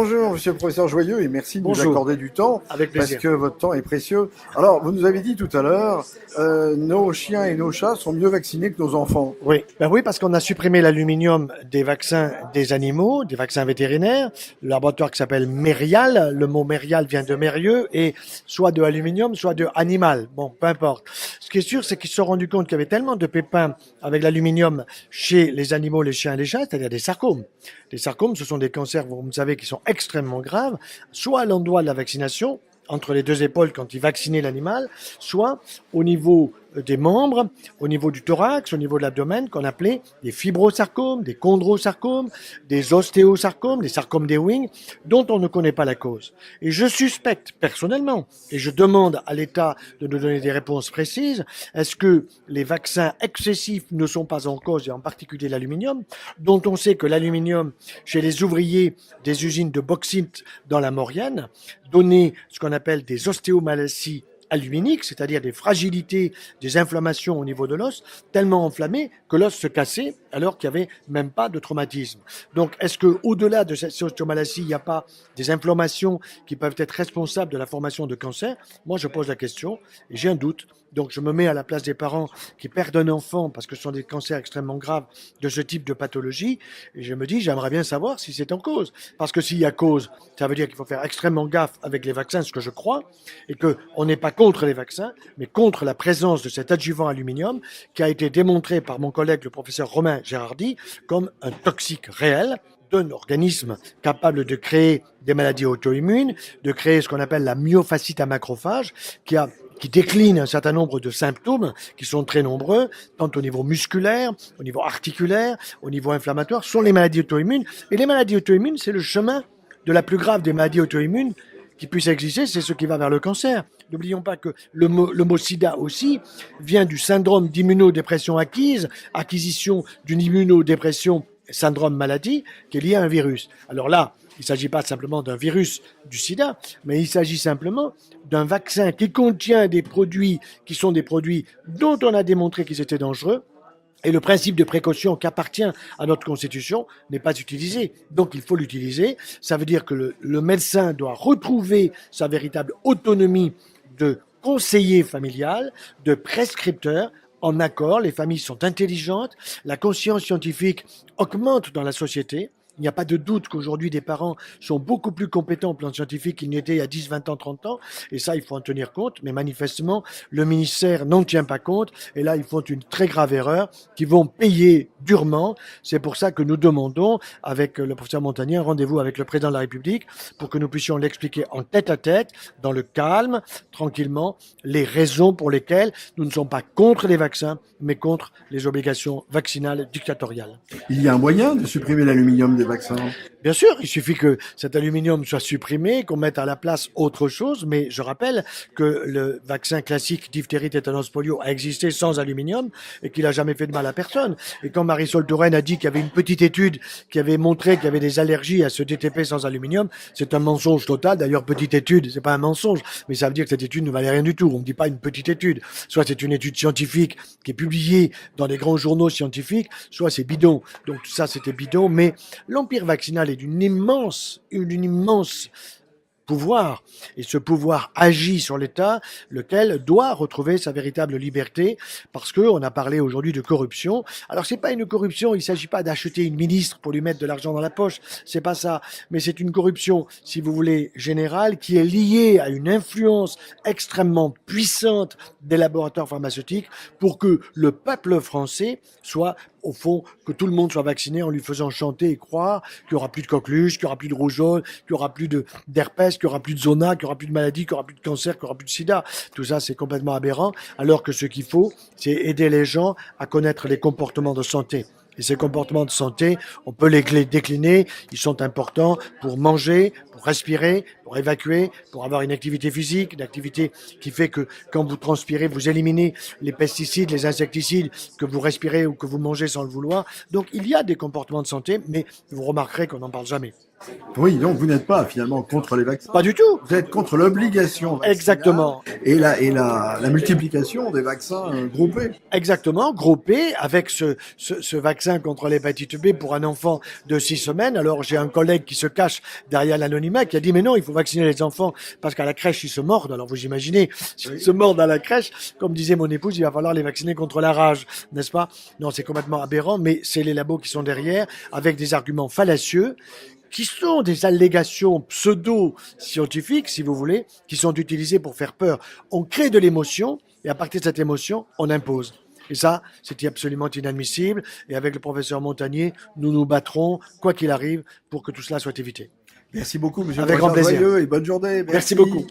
Bonjour, monsieur le professeur Joyeux, et merci de nous Bonjour. accorder du temps, Avec parce plaisir. que votre temps est précieux. Alors, vous nous avez dit tout à l'heure, nos chiens et nos chats sont mieux vaccinés que nos enfants. Oui, ben oui, parce qu'on a supprimé l'aluminium des vaccins des animaux, des vaccins vétérinaires. Le laboratoire qui s'appelle Mérial, le mot Mérial vient de Mérieux, et soit de aluminium, soit de animal. Bon, peu importe. Ce qui est sûr, c'est qu'ils se sont rendus compte qu'il y avait tellement de pépins avec l'aluminium chez les animaux, les chiens et les chats, c'est-à-dire des sarcomes. Les sarcomes, ce sont des cancers, vous savez, qui sont extrêmement graves, soit à l'endroit de la vaccination, entre les deux épaules quand ils vaccinaient l'animal, soit au niveau des membres, au niveau du thorax, au niveau de l'abdomen, qu'on appelait des fibrosarcomes, des chondrosarcomes, des ostéosarcomes, des sarcomes des wings, dont on ne connaît pas la cause. Et je suspecte personnellement, et je demande à l'État de nous donner des réponses précises, est-ce que les vaccins excessifs ne sont pas en cause, et en particulier l'aluminium, dont on sait que l'aluminium, chez les ouvriers des usines de bauxite dans la Maurienne, donnait ce qu'on appelle des ostéomalasies aluminiques, c'est-à-dire des fragilités, des inflammations au niveau de l'os, tellement enflammées que l'os se cassait alors qu'il n'y avait même pas de traumatisme. Donc, est-ce que au-delà de cette ostéomalacie, il n'y a pas des inflammations qui peuvent être responsables de la formation de cancer? Moi, je pose la question et j'ai un doute. Donc, je me mets à la place des parents qui perdent un enfant parce que ce sont des cancers extrêmement graves de ce type de pathologie. Et je me dis, j'aimerais bien savoir si c'est en cause. Parce que s'il y a cause, ça veut dire qu'il faut faire extrêmement gaffe avec les vaccins, ce que je crois, et qu'on n'est pas contre les vaccins, mais contre la présence de cet adjuvant aluminium qui a été démontré par mon collègue, le professeur Romain Gérardi, comme un toxique réel d'un organisme capable de créer des maladies auto-immunes, de créer ce qu'on appelle la myofascite à macrophage, qui décline un certain nombre de symptômes qui sont très nombreux, tant au niveau musculaire, au niveau articulaire, au niveau inflammatoire, sont les maladies auto-immunes. Et les maladies auto-immunes, c'est le chemin de la plus grave des maladies auto-immunes qui puisse exister, c'est ce qui va vers le cancer. N'oublions pas que le mot sida aussi vient du syndrome d'immunodépression acquisition d'une immunodépression, syndrome maladie, qui est lié à un virus. Alors là, il ne s'agit pas simplement d'un virus du sida, mais il s'agit simplement d'un vaccin qui contient des produits qui sont des produits dont on a démontré qu'ils étaient dangereux. Et le principe de précaution qui appartient à notre Constitution n'est pas utilisé. Donc il faut l'utiliser. Ça veut dire que le médecin doit retrouver sa véritable autonomie de conseiller familial, de prescripteur, en accord. Les familles sont intelligentes. La conscience scientifique augmente dans la société. Il n'y a pas de doute qu'aujourd'hui, des parents sont beaucoup plus compétents au plan scientifique qu'ils n'étaient il y a 10, 20 ans, 30 ans. Et ça, il faut en tenir compte. Mais manifestement, le ministère n'en tient pas compte. Et là, ils font une très grave erreur qu'ils vont payer durement. C'est pour ça que nous demandons, avec le professeur Montagnier, un rendez-vous avec le président de la République pour que nous puissions l'expliquer en tête à tête, dans le calme, tranquillement, les raisons pour lesquelles nous ne sommes pas contre les vaccins, mais contre les obligations vaccinales dictatoriales. Il y a un moyen de supprimer l'aluminium des vaccins. Bien sûr, il suffit que cet aluminium soit supprimé, qu'on mette à la place autre chose, mais je rappelle que le vaccin classique diphtérie, tétanos, polio a existé sans aluminium et qu'il n'a jamais fait de mal à personne. Et quand Marisol Touraine a dit qu'il y avait une petite étude qui avait montré qu'il y avait des allergies à ce DTP sans aluminium, c'est un mensonge total. D'ailleurs, petite étude, c'est pas un mensonge, mais ça veut dire que cette étude ne valait rien du tout. On ne dit pas une petite étude. Soit c'est une étude scientifique qui est publiée dans des grands journaux scientifiques, soit c'est bidon. Donc tout ça, c'était bidon, mais l'empire vaccinal est d'une immense pouvoir, et ce pouvoir agit sur l'État, lequel doit retrouver sa véritable liberté, parce que on a parlé aujourd'hui de corruption. Alors c'est pas une corruption, il s'agit pas d'acheter une ministre pour lui mettre de l'argent dans la poche, c'est pas ça, mais c'est une corruption, si vous voulez, générale, qui est liée à une influence extrêmement puissante des laboratoires pharmaceutiques pour que le peuple français soit, au fond, que tout le monde soit vacciné en lui faisant chanter et croire qu'il n'y aura plus de coqueluche, qu'il n'y aura plus de rougeole, qu'il n'y aura plus d'herpès, qu'il n'y aura plus de zona, qu'il n'y aura plus de maladie, qu'il n'y aura plus de cancer, qu'il n'y aura plus de sida. Tout ça, c'est complètement aberrant, alors que ce qu'il faut, c'est aider les gens à connaître les comportements de santé. Et ces comportements de santé, on peut les décliner, ils sont importants pour manger, pour pour respirer, pour évacuer, pour avoir une activité physique, une activité qui fait que quand vous transpirez, vous éliminez les pesticides, les insecticides que vous respirez ou que vous mangez sans le vouloir. Donc il y a des comportements de santé, mais vous remarquerez qu'on n'en parle jamais. Oui, donc vous n'êtes pas finalement contre les vaccins. Pas du tout. Vous êtes contre l'obligation vaccinale. Exactement. Et la multiplication des vaccins groupés. Exactement, groupé avec ce vaccin contre l'hépatite B pour un enfant de 6 semaines. Alors j'ai un collègue qui se cache derrière l'anonymat qui a dit mais non, il faut vacciner les enfants parce qu'à la crèche ils se mordent. Alors vous imaginez, s'ils se mordent à la crèche, comme disait mon épouse, il va falloir les vacciner contre la rage, n'est-ce pas? Non, c'est complètement aberrant, mais c'est les labos qui sont derrière avec des arguments fallacieux qui sont des allégations pseudo-scientifiques, si vous voulez, qui sont utilisées pour faire peur. On crée de l'émotion, et à partir de cette émotion, on impose. Et ça, c'était absolument inadmissible. Et avec le professeur Montagnier, nous nous battrons, quoi qu'il arrive, pour que tout cela soit évité. Merci beaucoup, monsieur Avec le grand professeur plaisir. Joyeux, et bonne journée. Merci beaucoup.